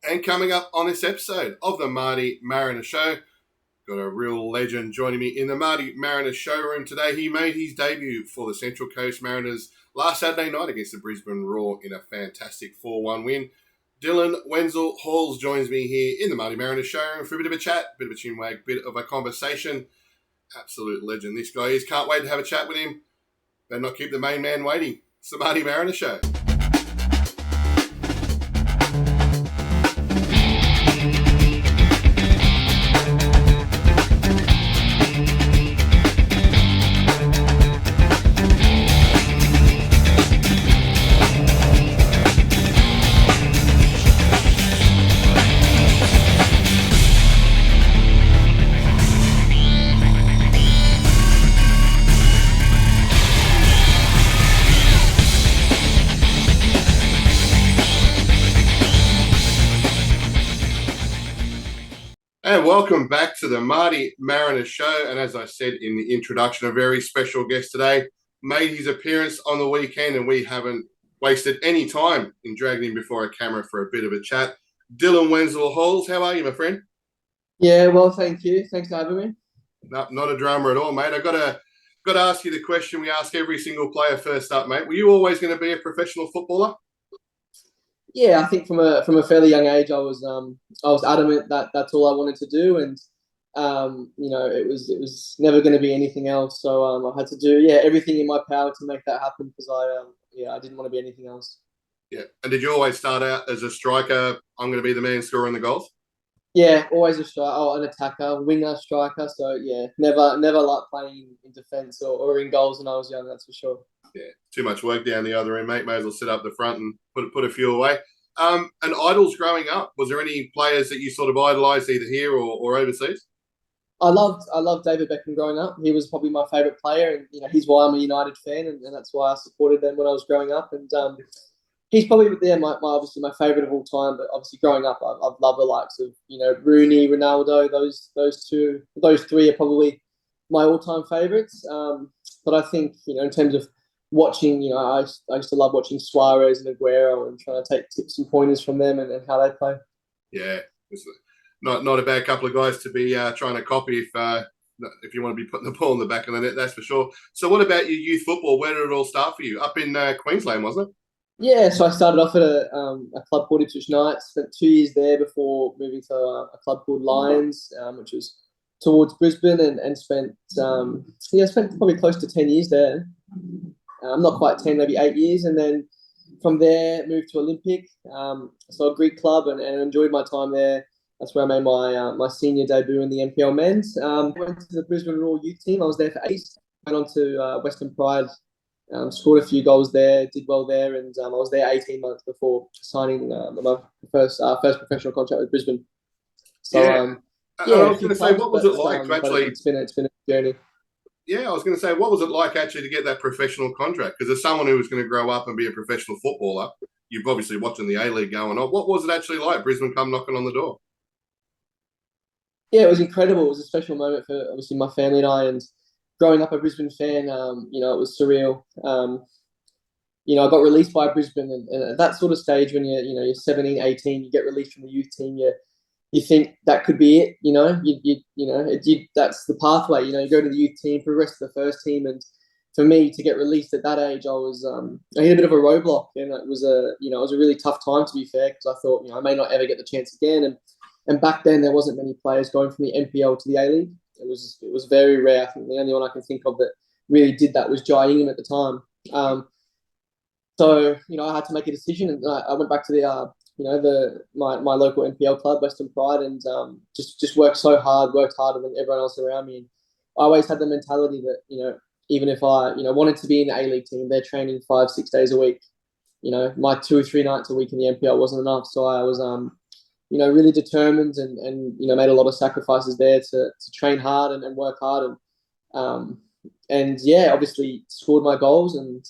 And coming up on this episode of the Marty Mariner Show, got a real legend joining me in the Marty Mariner showroom today. He made his debut for the Central Coast Mariners last Saturday night against the Brisbane Roar in a fantastic 4-1 win. Dylan Wenzel-Halls joins me here in the Marty Mariner showroom for a bit of a chat, bit of a chinwag, bit of a conversation. Absolute legend this guy is. Can't wait to have a chat with him. Better not keep the main man waiting. It's the Marty Mariner Show. And welcome back to the Marty Mariner Show. And as I said in the introduction, a very special guest today made his appearance on the weekend, and we haven't wasted any time in dragging him before a camera for a bit of a chat. Dylan Wenzel-Halls, how are you, my friend? Yeah, well, thank you. Thanks for having me. No, not a drama at all, mate. I've got to ask you the question we ask every single player first up, mate. Were you always going to be a professional footballer? Yeah, I think from a fairly young age, I was adamant that that's all I wanted to do, and it was never going to be anything else. So I had to do everything in my power to make that happen because I didn't want to be anything else. Yeah, and did you always start out as a striker? I'm going to be the man scoring the goals. Yeah, always a striker, an attacker, winger, striker. So yeah, never liked playing in defence or in goals when I was young. That's for sure. Yeah, too much work down the other end, mate. May as well sit up the front and put a few away. And idols growing up, was there any players that you sort of idolised either here or overseas? I loved David Beckham growing up. He was probably my favourite player, and he's why I'm a United fan, and that's why I supported them when I was growing up. And he's probably obviously my favourite of all time. But obviously growing up, I've loved the likes of Rooney, Ronaldo. Those three are probably my all-time favourites. But I think in terms of watching, I used to love watching Suarez and Aguero and trying to take tips and pointers from them and how they play. Yeah, it's not a bad couple of guys to be trying to copy if you want to be putting the ball in the back of the net, that's for sure. So what about your youth football? Where did it all start for you? Up in Queensland, wasn't it? Yeah, so I started off at a club called Ipswich Knights. Spent 2 years there before moving to a club called Lions, which was towards Brisbane, and spent probably close to 10 years there. Not quite 10, maybe 8 years, and then from there moved to Olympic, so a Greek club, and enjoyed my time there. That's where I made my senior debut in the NPL men's. Went to the Brisbane Roar youth team. I was there for 8. Went on to Western Pride. Scored a few goals there, did well there, and I was there 18 months before signing my first professional contract with Brisbane. So I was going to say, what was it like to actually? It's been a journey. Yeah, I was going to say, what was it like actually to get that professional contract? Because as someone who was going to grow up and be a professional footballer, you've obviously watching the A-League going on. What was it actually like? Brisbane come knocking on the door. Yeah, it was incredible. It was a special moment for obviously my family and I, and growing up a Brisbane fan, it was surreal. I got released by Brisbane, and at that sort of stage when you're 17, 18, you get released from the youth team, you think that could be it. That's the pathway. You go to the youth team, progress to the first team, and for me to get released at that age, I hit a bit of a roadblock, and it was a really tough time, to be fair, because I thought I may not ever get the chance again, and back then there wasn't many players going from the NPL to the A-League. It was very rare. I think the only one I can think of that really did that was Jai Ingham at the time. So I had to make a decision, and I went back to my local NPL club, Western Pride, and just worked harder than everyone else around me. And I always had the mentality that even if I wanted to be in the A-League team, they're training 5-6 days a week. My 2 or 3 nights a week in the NPL wasn't enough, so I was really determined and made a lot of sacrifices there to train hard and work hard, and obviously scored my goals and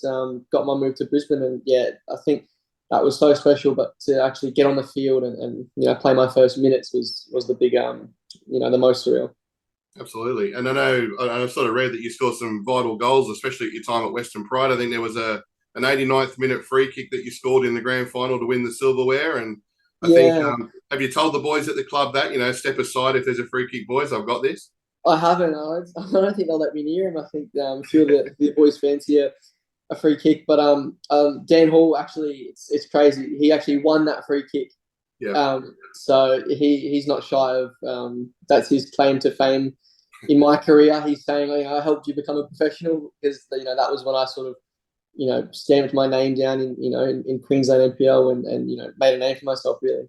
got my move to Brisbane, and I think that was so special. But to actually get on the field and play my first minutes was the big the most surreal. Absolutely. And I've sort of read that you scored some vital goals, especially at your time at Western Pride. I think there was an 89th minute free kick that you scored in the grand final to win the silverware, and I think, Yeah, have you told the boys at the club that, step aside if there's a free kick, boys? I've got this. I haven't. I don't think they'll let me near him. I think a few of the boys fancy a free kick, but Dan Hall actually, it's crazy. He actually won that free kick. Yeah. So he's not shy of that's his claim to fame in my career. He's saying, I helped you become a professional because that was when I sort of stamped my name down in Queensland NPL and made a name for myself really.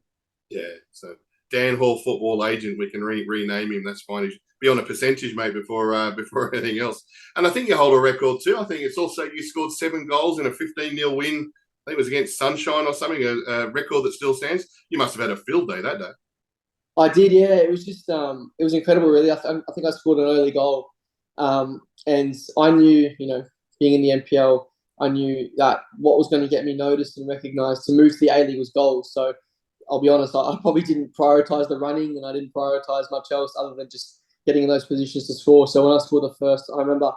Yeah. So Dan Hall, football agent, we can rename him. That's fine. He's be on a percentage, mate, before anything else. And I think you hold a record too. I think it's also you scored 7 goals in a 15-0 win. I think it was against Sunshine or something, a record that still stands. You must have had a field day that day. I did, yeah. It was just it was incredible, really. I think I scored an early goal, and I knew, being in the NPL, I knew that what was going to get me noticed and recognised to move to the A League was goals. So I'll be honest, I probably didn't prioritise the running, and I didn't prioritise much else other than just getting in those positions to score. So when I scored the first, I remember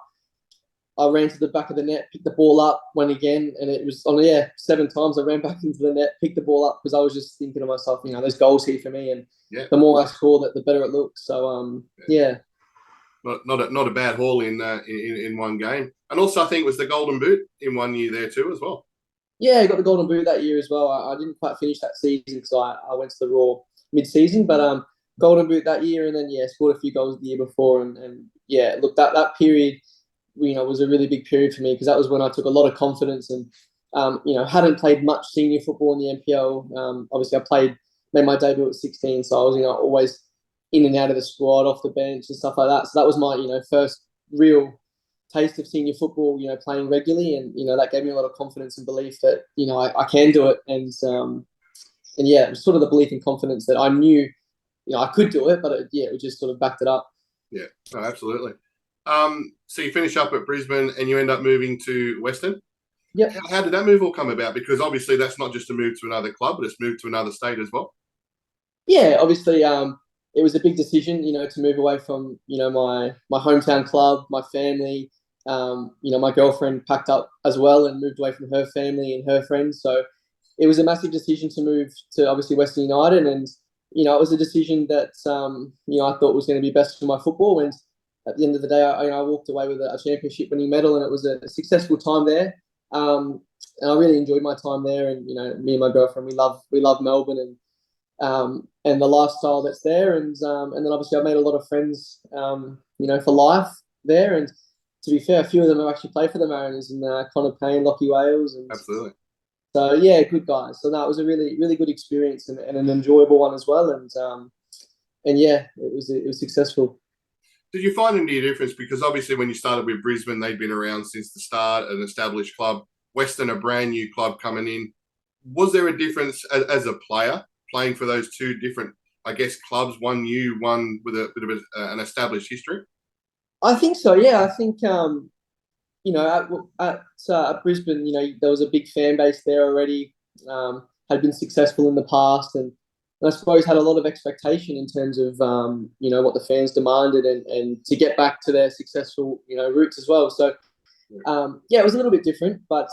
I ran to the back of the net, picked the ball up, went again, and it was 7 times I ran back into the net, picked the ball up because I was just thinking to myself, there's goals here for me, and the more I score, the better it looks. So yeah. Not a bad haul in one game, and also I think it was the Golden Boot in 1 year there too as well. Yeah, I got the Golden Boot that year as well. I didn't quite finish that season because I went to the Roar mid-season, but Golden Boot that year, and then scored a few goals the year before, and look, that period was a really big period for me because that was when I took a lot of confidence and hadn't played much senior football in the NPL. Obviously, I made my debut at 16, so I was always in and out of the squad, off the bench and stuff like that. So that was my first real taste of senior football. Playing regularly, and that gave me a lot of confidence and belief that I can do it. And it was sort of the belief and confidence that I knew I could do it, but it just sort of backed it up. Yeah, no, absolutely. So you finish up at Brisbane and you end up moving to Western. Yeah. How did that move all come about? Because obviously that's not just a move to another club, but it's moved to another state as well. Yeah, obviously, it was a big decision, to move away from, my hometown club, my family. My girlfriend packed up as well and moved away from her family and her friends. So it was a massive decision to move to obviously Western United, and it was a decision that I thought was going to be best for my football. And at the end of the day, I walked away with a championship winning medal, and it was a successful time there. And I really enjoyed my time there. And me and my girlfriend, we love Melbourne and the lifestyle that's there. And then obviously I made a lot of friends, for life there. And to be fair, a few of them have actually played for the Mariners, and Connor Payne, Lockie Wales, and absolutely. So yeah, good guys. So that was a really, really good experience and an enjoyable one as well. And yeah, it was successful. Did you find any difference? Because obviously when you started with Brisbane, they'd been around since the start, an established club. Western, a brand new club coming in. Was there a difference as a player playing for those two different, I guess, clubs, one new, one with a bit of an established history? I think so, yeah. I think, at Brisbane, there was a big fan base there already, had been successful in the past, and I suppose had a lot of expectation in terms of, what the fans demanded and to get back to their successful, roots as well. So, it was a little bit different, but,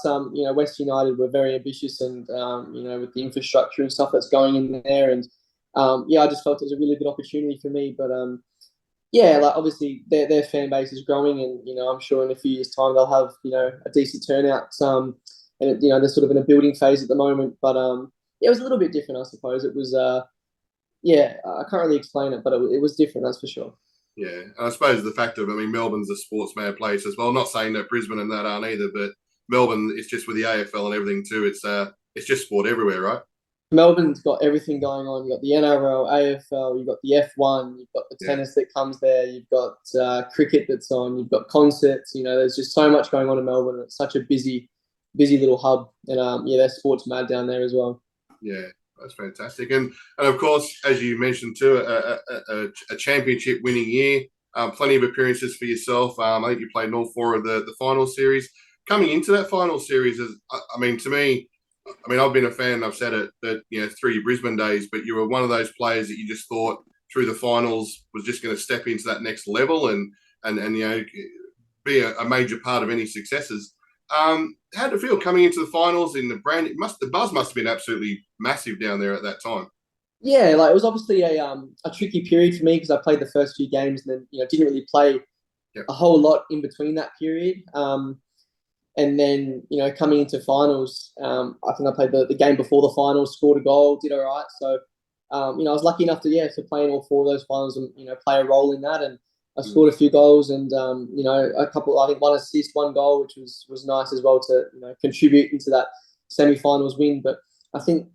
West United were very ambitious and, with the infrastructure and stuff that's going in there. And, I just felt it was a really good opportunity for me. But, like obviously their fan base is growing, and I'm sure in a few years' time they'll have a decent turnout. And they're sort of in a building phase at the moment. But it was a little bit different, I suppose. It was I can't really explain it, but it was different, that's for sure. Yeah, and I suppose the fact of, Melbourne's a sports mad place as well. I'm not saying that Brisbane and that aren't either, but Melbourne, it's just with the AFL and everything too. It's just sport everywhere, right? Melbourne's got everything going on. You've got the NRL, AFL, you've got the F1, you've got the tennis that comes there, you've got cricket that's on, you've got concerts. There's just so much going on in Melbourne. It's such a busy little hub, and they're sports mad down there as well. Yeah, that's fantastic. And of course, as you mentioned too, a championship winning year, plenty of appearances for yourself. I think you played in all 4 of the final series. Coming into that final series, to me, I've been a fan, I've said it, that, through your Brisbane days, but you were one of those players that you just thought through the finals was just going to step into that next level and be a major part of any successes. How did it feel coming into the finals in the buzz must have been absolutely massive down there at that time? Yeah, like it was obviously a tricky period for me because I played the first few games and then didn't really play Yep. a whole lot in between that period. And then coming into finals, I think I played the game before the finals, scored a goal, did all right. So I was lucky enough to play in all four of those finals and play a role in that. And I Mm. scored a few goals and a couple, I think one assist, one goal, which was nice as well to contribute into that semi-finals win. But I think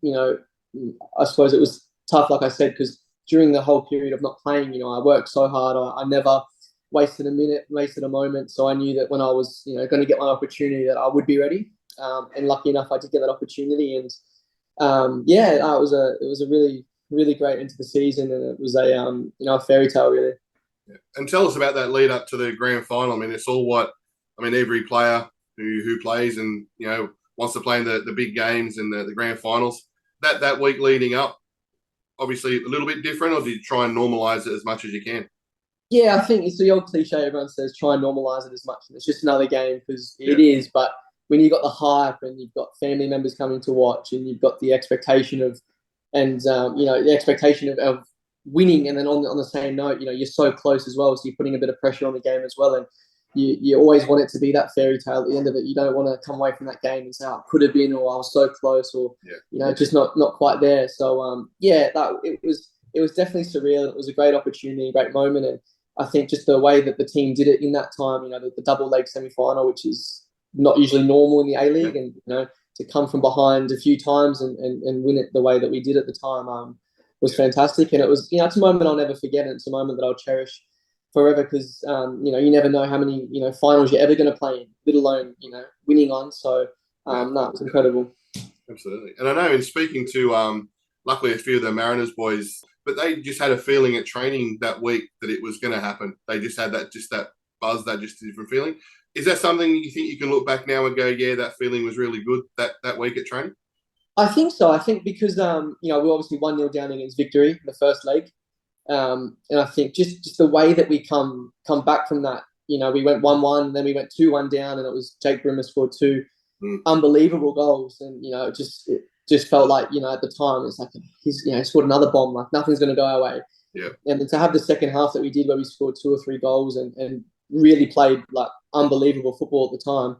I suppose it was tough, like I said, because during the whole period of not playing, I worked so hard. I never wasted a minute, wasted a moment. So I knew that when I was, going to get my opportunity, that I would be ready. And lucky enough, I did get that opportunity. And it was a really, really great end to the season, and it was a fairy tale, really. Yeah. And tell us about that lead up to the grand final. I mean, it's all every player who plays and wants to play in the big games and the grand finals. That week leading up, obviously a little bit different, or did you try and normalize it as much as you can? Yeah, I think it's the old cliche everyone says, try and normalize it as much. And it's just another game because Yeah. it is. But when you've got the hype and you've got family members coming to watch and you've got the expectation the expectation of winning, and then on the same note, you're so close as well. So you're putting a bit of pressure on the game as well. And you always want it to be that fairy tale at the end of it. You don't want to come away from that game and say, oh, it could have been, or I was so close, or, just not quite there. So, it was definitely surreal. It was a great opportunity, great moment. And I think just the way that the team did it in that time, the double leg semi final, which is not usually normal in the A League, and to come from behind a few times and win it the way that we did at the time was fantastic. And it was it's a moment I'll never forget, and it's a moment that I'll cherish forever because you never know how many finals you're ever going to play in, let alone winning on. So no, it's incredible. Absolutely. And I know in speaking to luckily a few of the Mariners boys, but they just had a feeling at training that week that it was going to happen. They just had that buzz, that just a different feeling. Is that something you think you can look back now and go, yeah, that feeling was really good that week at training? I think so. I think because we obviously 1-0 down against Victory in the first leg. And I think just the way that we come back from that, we went 1-1, and then we went 2-1 down, and it was Jake Brimmer scored two unbelievable goals, and it just felt like at the time it's like he's scored another bomb, like nothing's going to go our way. Yeah. And then to have the second half that we did, where we scored 2 or 3 goals and really played like unbelievable football at the time,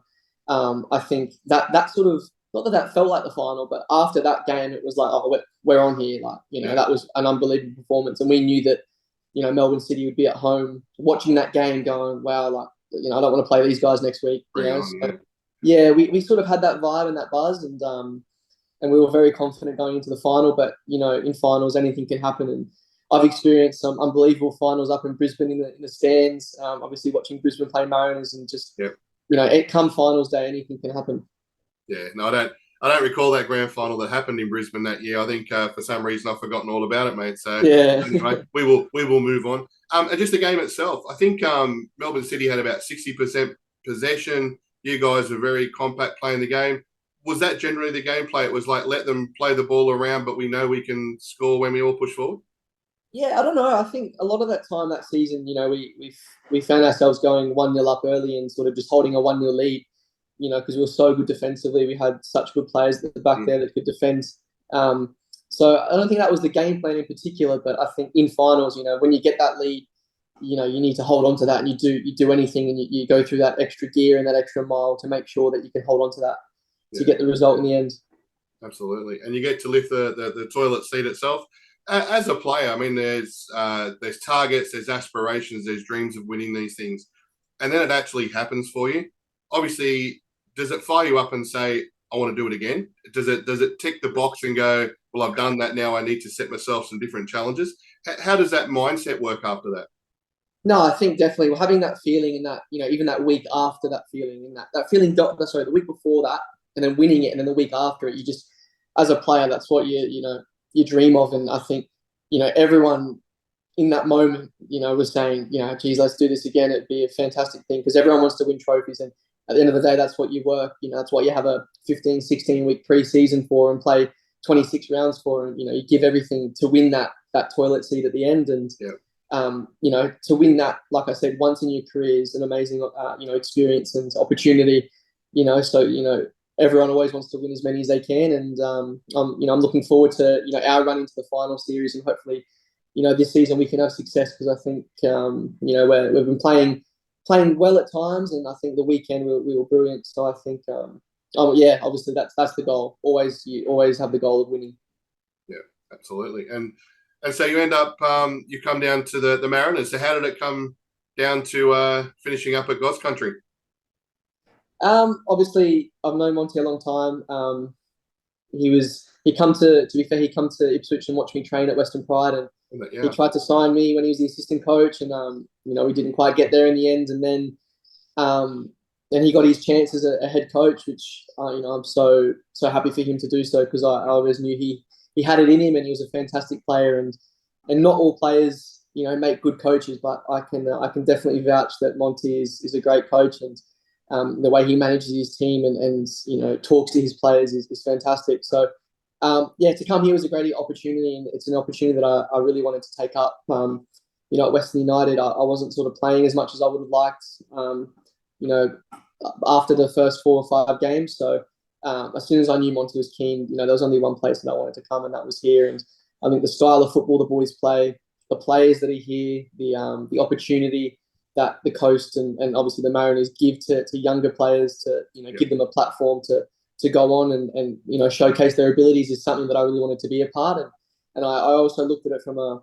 I think that sort of, not that felt like the final, but after that game, it was like, oh, we're on here. Like, that was an unbelievable performance. And we knew that, Melbourne City would be at home watching that game going, wow, like, I don't want to play these guys next week. We sort of had that vibe and that buzz, and we were very confident going into the final. But, in finals, anything can happen. And I've experienced some unbelievable finals up in Brisbane in the stands, obviously watching Brisbane play Mariners, and just, come finals day, anything can happen. Yeah, no, I don't recall that grand final that happened in Brisbane that year. I think for some reason I've forgotten all about it, mate. So anyway, we will move on. And just the game itself, I think Melbourne City had about 60% possession. You guys were very compact playing the game. Was that generally the gameplay? It was like, let them play the ball around, but we know we can score when we all push forward. Yeah, I don't know. I think a lot of that time that season, we found ourselves going 1-0 up early and sort of just holding a 1-0 lead, because we were so good defensively. We had such good players at the back there that could defend. So I don't think that was the game plan in particular, but I think in finals, when you get that lead, you need to hold on to that, and you do anything, and you go through that extra gear and that extra mile to make sure that you can hold on to that to get the result in the end. Absolutely. And you get to lift the toilet seat itself. As a player, I mean, there's targets, there's aspirations, there's dreams of winning these things. And then it actually happens for you. Obviously, does it fire you up and say, I want to do it again? Does it tick the box and go, well, I've done that now, I need to set myself some different challenges? How does that mindset work after that? No, I think definitely having that feeling, and that, even that week after that feeling, and that feeling, the week before that, and then winning it, and then the week after it, you just, as a player, that's what you dream of. And I think, everyone in that moment, was saying, geez, let's do this again. It'd be a fantastic thing because everyone wants to win trophies. And at the end of the day, that's what you work, that's what you have a 15, 16-week preseason for and play 26 rounds for. And, you give everything to win that toilet seat at the end. And, to win that, like I said, once in your career is an amazing, experience and opportunity, so, everyone always wants to win as many as they can, and I'm looking forward to our run into the final series, and hopefully, this season we can have success, because I think we've been playing well at times, and I think the weekend we were brilliant. So I think yeah, obviously that's the goal. You always have the goal of winning. Yeah, absolutely. And so you end up you come down to the Mariners. So how did it come down to finishing up at God's Country? Obviously I've known Monty a long time. He come to be fair, he come to Ipswich and watched me train at Western Pride, and he tried to sign me when he was the assistant coach, and we didn't quite get there in the end, and then he got his chance as a head coach, which I'm so happy for him to do so, because I always knew he had it in him, and he was a fantastic player, and not all players make good coaches, but I can definitely vouch that Monty is a great coach, and the way he manages his team and talks to his players is fantastic. So to come here was a great opportunity, and it's an opportunity that I really wanted to take up. At Western United, I wasn't sort of playing as much as I would have liked. After the first 4 or 5 games. So as soon as I knew Monty was keen, there was only one place that I wanted to come, and that was here. And I think the style of football the boys play, the players that are here, the opportunity that the coast and obviously the Mariners give to younger players to give them a platform to go on and showcase their abilities is something that I really wanted to be a part of. And I also looked at it from a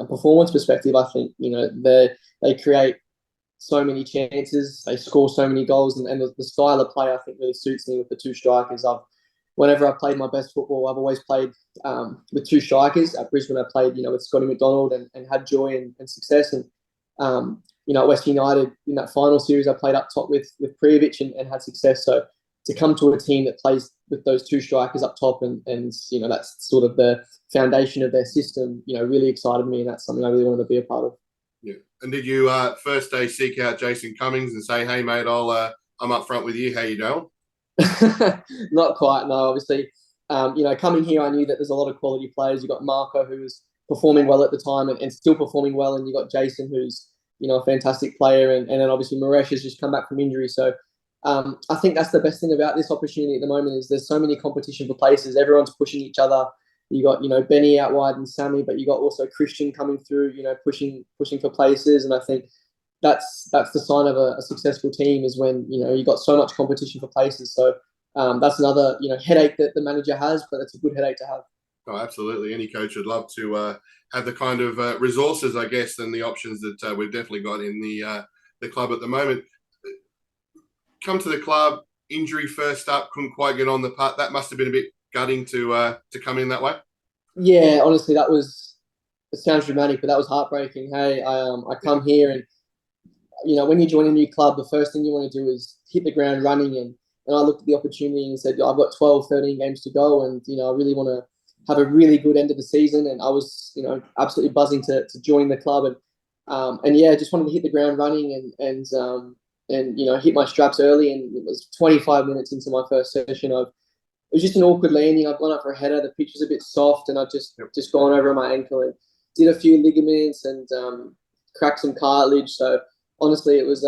performance perspective. I think they create so many chances, they score so many goals, and the style of play I think really suits me with the 2 strikers. Whenever I played my best football, I've always played with 2 strikers. At Brisbane, I played with Scotty McDonald and had joy and success. And at West United in that final series, I played up top with Prijovic and had success. So to come to a team that plays with those 2 strikers up top and that's sort of the foundation of their system, really excited me, and that's something I really wanted to be a part of. Yeah. And did you first day seek out Jason Cummings and say, "Hey mate, I'm up front with you. How you doing?" Not quite, no. Obviously, coming here, I knew that there's a lot of quality players. You got Marco, who was performing well at the time and still performing well, and you got Jason, who's a fantastic player, and then obviously Maresh has just come back from injury. So I think that's the best thing about this opportunity at the moment, is there's so many competition for places. Everyone's pushing each other. You got Benny out wide and Sammy, but you got also Christian coming through, pushing for places, and I think that's the sign of a successful team, is when you got so much competition for places. So that's another headache that the manager has, but it's a good headache to have. Oh, absolutely. Any coach would love to have the kind of resources, I guess, and the options that we've definitely got in the club at the moment. Come to the club, injury first up, couldn't quite get on the putt. That must have been a bit gutting to come in that way. Yeah, honestly, it sounds dramatic, but that was heartbreaking. Hey, I come here, and when you join a new club, the first thing you want to do is hit the ground running, and I looked at the opportunity and said, I've got 12, 13 games to go, and I really want to have a really good end of the season, and I was absolutely buzzing to join the club, and yeah, just wanted to hit the ground running and hit my straps early, and it was 25 minutes into my first session. It was just an awkward landing. I've gone up for a header. The pitch was a bit soft, and I've just gone over my ankle and did a few ligaments and cracked some cartilage. So honestly, it was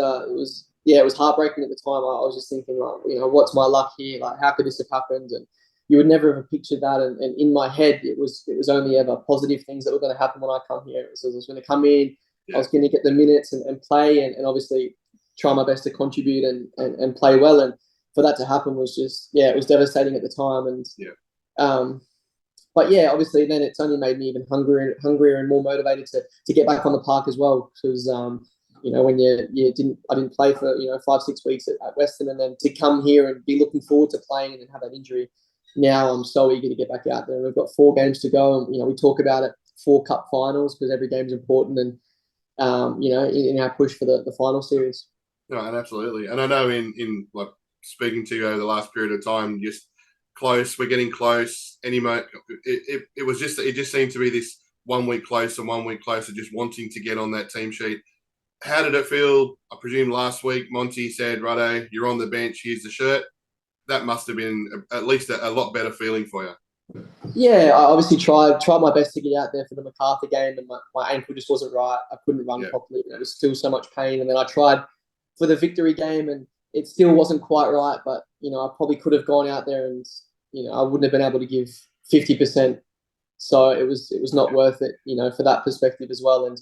heartbreaking at the time. I was just thinking, like, what's my luck here? Like, how could this have happened? And you would never have pictured that. And in my head, it was only ever positive things that were going to happen when I come here. So I was going to come in, I was going to get the minutes and play, and obviously try my best to contribute and play well. And for that to happen was just, it was devastating at the time. And but yeah, obviously then it's only made me even hungrier and more motivated to get back on the park as well. Because when I didn't play for 5-6 weeks at Western, and then to come here and be looking forward to playing and then have that injury. Now I'm so eager to get back out there. We've got 4 games to go, and we talk about it, 4 cup finals, because every game's important, and in our push for the final series. No, and absolutely. And I know in like speaking to you over the last period of time, just close. We're getting close. It just seemed to be this 1 week closer, 1 week closer, just wanting to get on that team sheet. How did it feel? I presume last week Monty said, "Righto, you're on the bench. Here's the shirt." That must have been at least a lot better feeling for you. Yeah, I obviously tried my best to get out there for the MacArthur game, and my ankle just wasn't right. I couldn't run properly. There was still so much pain, and then I tried for the victory game, and it still wasn't quite right. But I probably could have gone out there and I wouldn't have been able to give 50%. So it was not worth it, for that perspective as well. And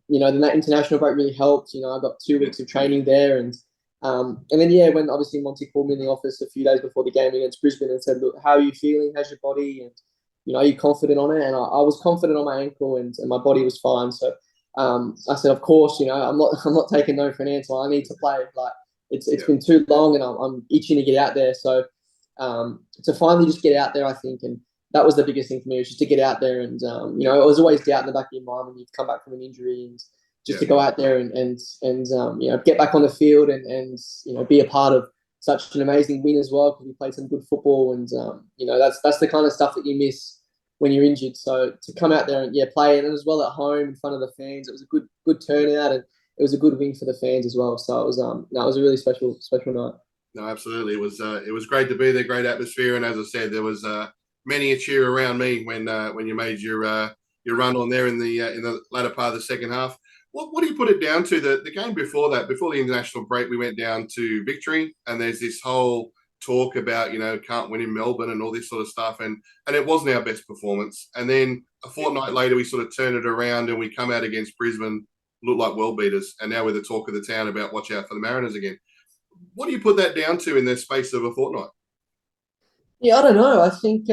then that international break really helped. I got 2 weeks of training there, and then when obviously Monty called me in the office a few days before the game against Brisbane and said, "Look, how are you feeling? How's your body? And are you confident on it?" And I was confident on my ankle, and my body was fine. So I said, "Of course, I'm not taking no for an answer. I need to play. Like it's been too long, and I'm itching to get out there." So to finally just get out there, I think, and that was the biggest thing for me, was just to get out there. And it was always doubt in the back of your mind when you've come back from an injury, and just to go out there and get back on the field and be a part of such an amazing win as well, because we played some good football. And that's the kind of stuff that you miss when you're injured. So to come out there and play, and as well at home in front of the fans, it was a good turnout, and it was a good win for the fans as well. So it was it was a really special night. No, absolutely. It was great to be there, great atmosphere, and as I said, there was many a cheer around me when you made your run on there in the latter part of the second half. What do you put it down to? The game before that, before the international break, we went down to Victory, and there's this whole talk about can't win in Melbourne and all this sort of stuff, and it wasn't our best performance. And then a fortnight later, we sort of turned it around and we come out against Brisbane, looked like world beaters, and now we're the talk of the town about watch out for the Mariners again. What do you put that down to in the space of a fortnight? Yeah, I don't know. I think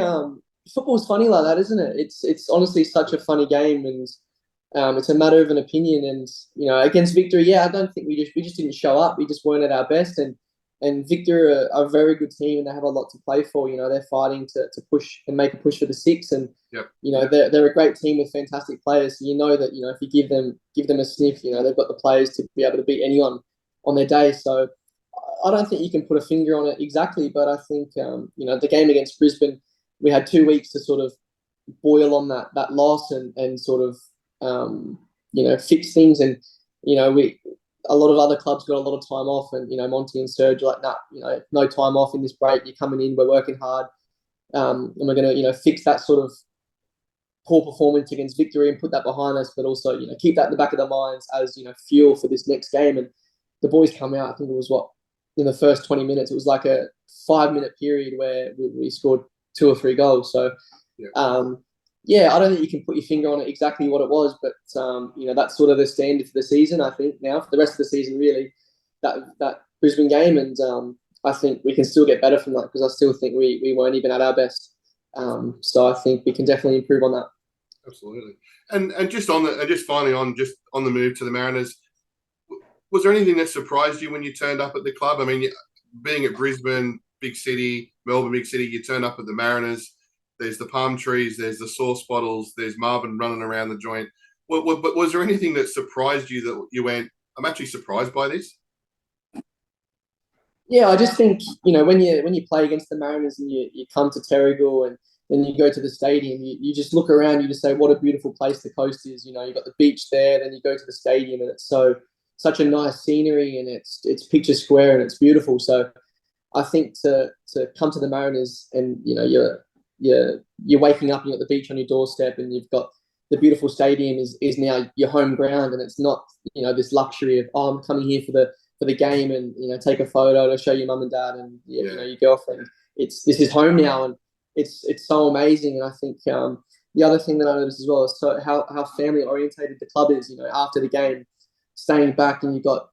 football's funny like that, isn't it? It's honestly such a funny game, and it's a matter of an opinion. And against Victory, I don't think we just didn't show up. We just weren't at our best. And Victory are a very good team, and they have a lot to play for. They're fighting to push and make a push for the six. And they're a great team with fantastic players. So that if you give them a sniff, they've got the players to be able to beat anyone on their day. So I don't think you can put a finger on it exactly, but I think the game against Brisbane, we had 2 weeks to sort of boil on that loss and sort of fix things. And a lot of other clubs got a lot of time off, and Monty and Serge are like, nah, no time off in this break. You're coming in, we're working hard, and we're gonna fix that sort of poor performance against Victory and put that behind us, but also keep that in the back of their minds as fuel for this next game. And the boys come out, I think it was in the first 20 minutes, it was like a 5-minute period where we scored 2 or 3 goals. So, I don't think you can put your finger on it exactly what it was, but that's sort of the standard for the season. I think now for the rest of the season, really, that Brisbane game, and I think we can still get better from that, because I still think we weren't even at our best. So I think we can definitely improve on that. Absolutely. And just finally on the move to the Mariners, was there anything that surprised you when you turned up at the club? I mean, being at Brisbane, big city, Melbourne, big city, you turn up at the Mariners. There's the palm trees, there's the sauce bottles, there's Marvin running around the joint. But was there anything that surprised you that you went, I'm actually surprised by this? Yeah, I just think when you play against the Mariners and you come to Terrigal and then you go to the stadium, you just look around, you just say, what a beautiful place the coast is. You've got the beach there, then you go to the stadium, and it's such a nice scenery, and it's picture square, and it's beautiful. So I think to come to the Mariners, and you're waking up and you're at the beach on your doorstep, and you've got the beautiful stadium is now your home ground, and it's not this luxury of, oh, I'm coming here for the game and take a photo to show your mum and dad and your girlfriend. This is home now, and it's so amazing. And I think the other thing that I noticed as well is how family orientated the club is. After the game, staying back, and you've got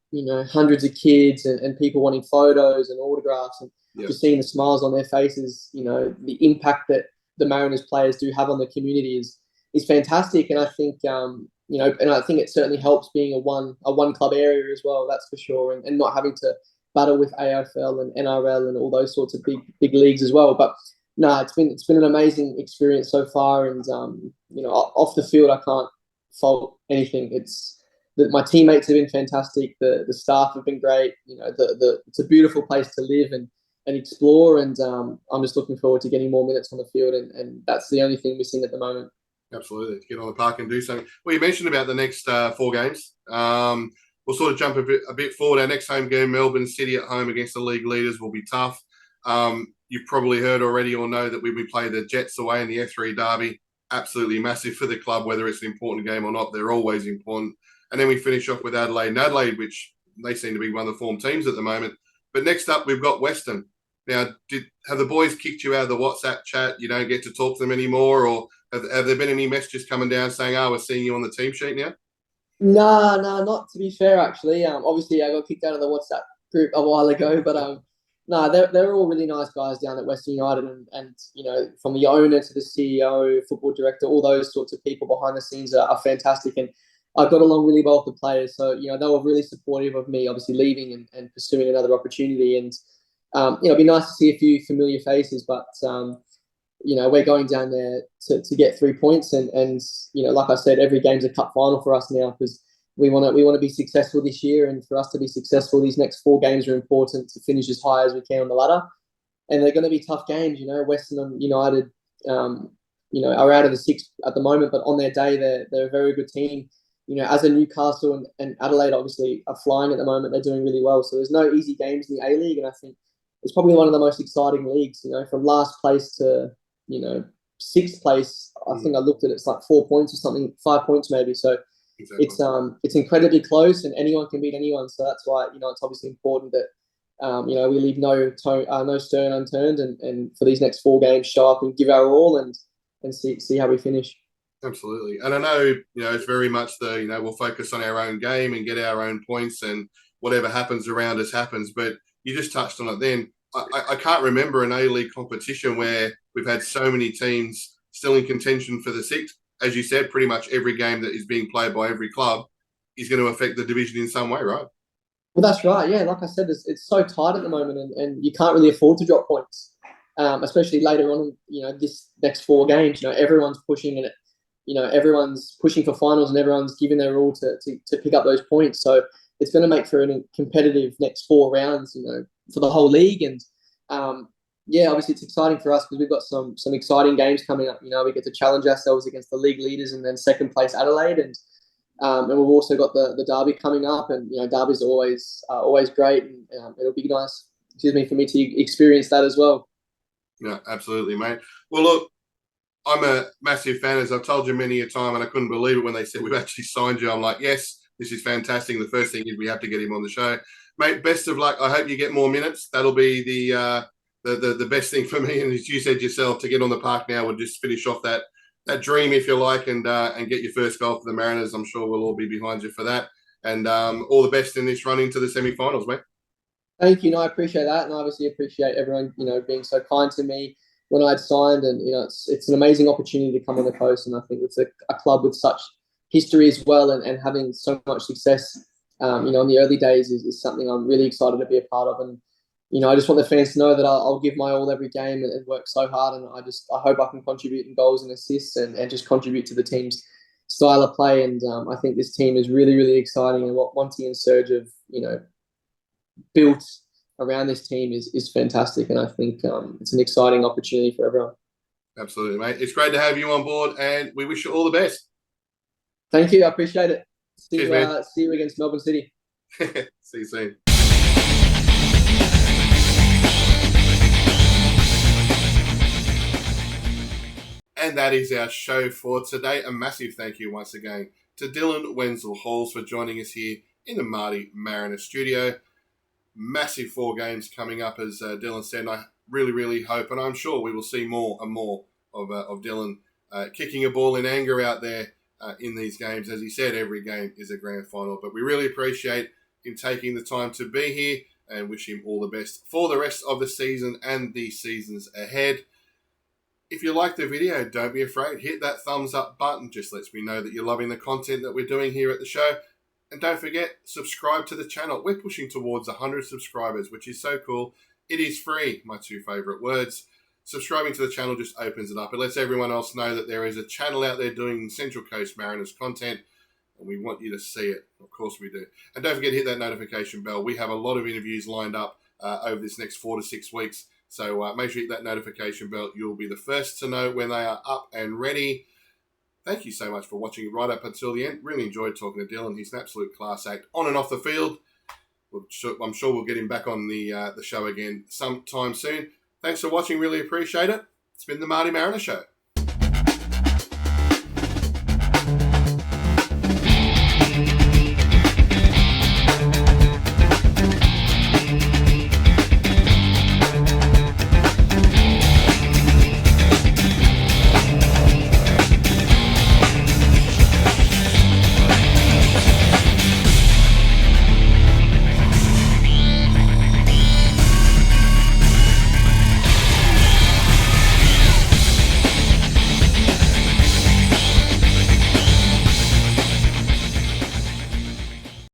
hundreds of kids and people wanting photos and autographs, and just seeing the smiles on their faces. The impact that the Mariners players do have on the community is fantastic. And I think and I think it certainly helps being a one club area as well. That's for sure, and not having to battle with AFL and NRL and all those sorts of big leagues as well. But no, it's been an amazing experience so far, and off the field I can't fault anything. My teammates have been fantastic. The staff have been great. It's a beautiful place to live and explore. And I'm just looking forward to getting more minutes on the field. And that's the only thing missing at the moment. Absolutely. To get on the park and do something. Well, you mentioned about the next 4 games. We'll sort of jump a bit forward. Our next home game, Melbourne City at home against the league leaders, will be tough. You've probably heard already or know that we play the Jets away in the F3 derby. Absolutely massive for the club, whether it's an important game or not. They're always important. And then we finish off with Adelaide. And Adelaide, which they seem to be one of the form teams at the moment. But next up, we've got Western. Now, have the boys kicked you out of the WhatsApp chat? You don't get to talk to them anymore? Or have there been any messages coming down saying, we're seeing you on the team sheet now? No, not to be fair, actually. Obviously, I got kicked out of the WhatsApp group a while ago, but no, they're all really nice guys down at Western United, and from the owner to the CEO, football director, all those sorts of people behind the scenes are fantastic, and I got along really well with the players. So they were really supportive of me, obviously leaving and pursuing another opportunity, and it'd be nice to see a few familiar faces, but we're going down there to get 3 points, and like I said, every game's a cup final for us now because we want to be successful this year, and for us to be successful, these next 4 games are important to finish as high as we can on the ladder, and they're going to be tough games. Western United, are out of the 6 at the moment, but on their day, they're a very good team. As a Newcastle and Adelaide obviously are flying at the moment, they're doing really well. So there's no easy games in the A-League, and I think it's probably one of the most exciting leagues. From last place to 6th place, I think I looked at it's like 4 points or something, 5 points maybe. So exactly. It's incredibly close, and anyone can beat anyone. So that's why it's obviously important that we leave no stone unturned, and for these next 4 games, show up and give our all, and see how we finish. Absolutely, and I know it's very much we'll focus on our own game and get our own points, and whatever happens around us happens. But you just touched on it then. I can't remember an A-League competition where we've had so many teams still in contention for the 6th. As you said, pretty much every game that is being played by every club is going to affect the division in some way, right? Well, that's right. Yeah, like I said, it's so tight at the moment, and you can't really afford to drop points, especially later on. This next 4 games, everyone's pushing, and everyone's pushing for finals, and everyone's giving their all to pick up those points. So it's going to make for a competitive next 4 rounds, for the whole league. And obviously it's exciting for us because we've got some exciting games coming up. We get to challenge ourselves against the league leaders and then 2nd place Adelaide, and we've also got the derby coming up, and derbies are always great, and it'll be nice, for me to experience that as well. Yeah, absolutely, mate. Well, look, I'm a massive fan, as I've told you many a time, and I couldn't believe it when they said we've actually signed you. I'm like, yes, this is fantastic. The first thing is we have to get him on the show. Mate, best of luck. I hope you get more minutes. That'll be the best thing for me. And as you said yourself, to get on the park now would just finish off that dream, if you like, and get your first goal for the Mariners. I'm sure we'll all be behind you for that. And all the best in this run into the semi-finals, mate. Thank you. No, I appreciate that, and I obviously appreciate everyone, being so kind to me when I'd signed. And it's an amazing opportunity to come on the coast, and I think it's a club with such history as well, and having so much success. In the early days is something I'm really excited to be a part of, and I just want the fans to know that I'll give my all every game and work so hard, and I hope I can contribute in goals and assists and just contribute to the team's style of play. And I think this team is really, really exciting, and what Monty and Serge have built around this team is fantastic, and I think it's an exciting opportunity for everyone. Absolutely, mate. It's great to have you on board, and we wish you all the best. Thank you. I appreciate it. See you against Melbourne City. See you soon. And that is our show for today. A massive thank you once again to Dylan Wenzel-Halls for joining us here in the MartyMariner studio. Massive 4 games coming up, as Dylan said, and I really, really hope, and I'm sure we will see more and more of Dylan kicking a ball in anger out there in these games. As he said, every game is a grand final, but we really appreciate him taking the time to be here, and wish him all the best for the rest of the season and the seasons ahead. If you like the video, don't be afraid. Hit that thumbs up button. Just lets me know that you're loving the content that we're doing here at the show. And don't forget, subscribe to the channel. We're pushing towards 100 subscribers, which is so cool. It is free, my 2 favourite words. Subscribing to the channel just opens it up. It lets everyone else know that there is a channel out there doing Central Coast Mariners content, and we want you to see it. Of course we do. And don't forget to hit that notification bell. We have a lot of interviews lined up over this next 4 to 6 weeks. So make sure you hit that notification bell. You'll be the first to know when they are up and ready. Thank you so much for watching right up until the end. Really enjoyed talking to Dylan. He's an absolute class act on and off the field. I'm sure we'll get him back on the show again sometime soon. Thanks for watching. Really appreciate it. It's been the MartyMariner Show.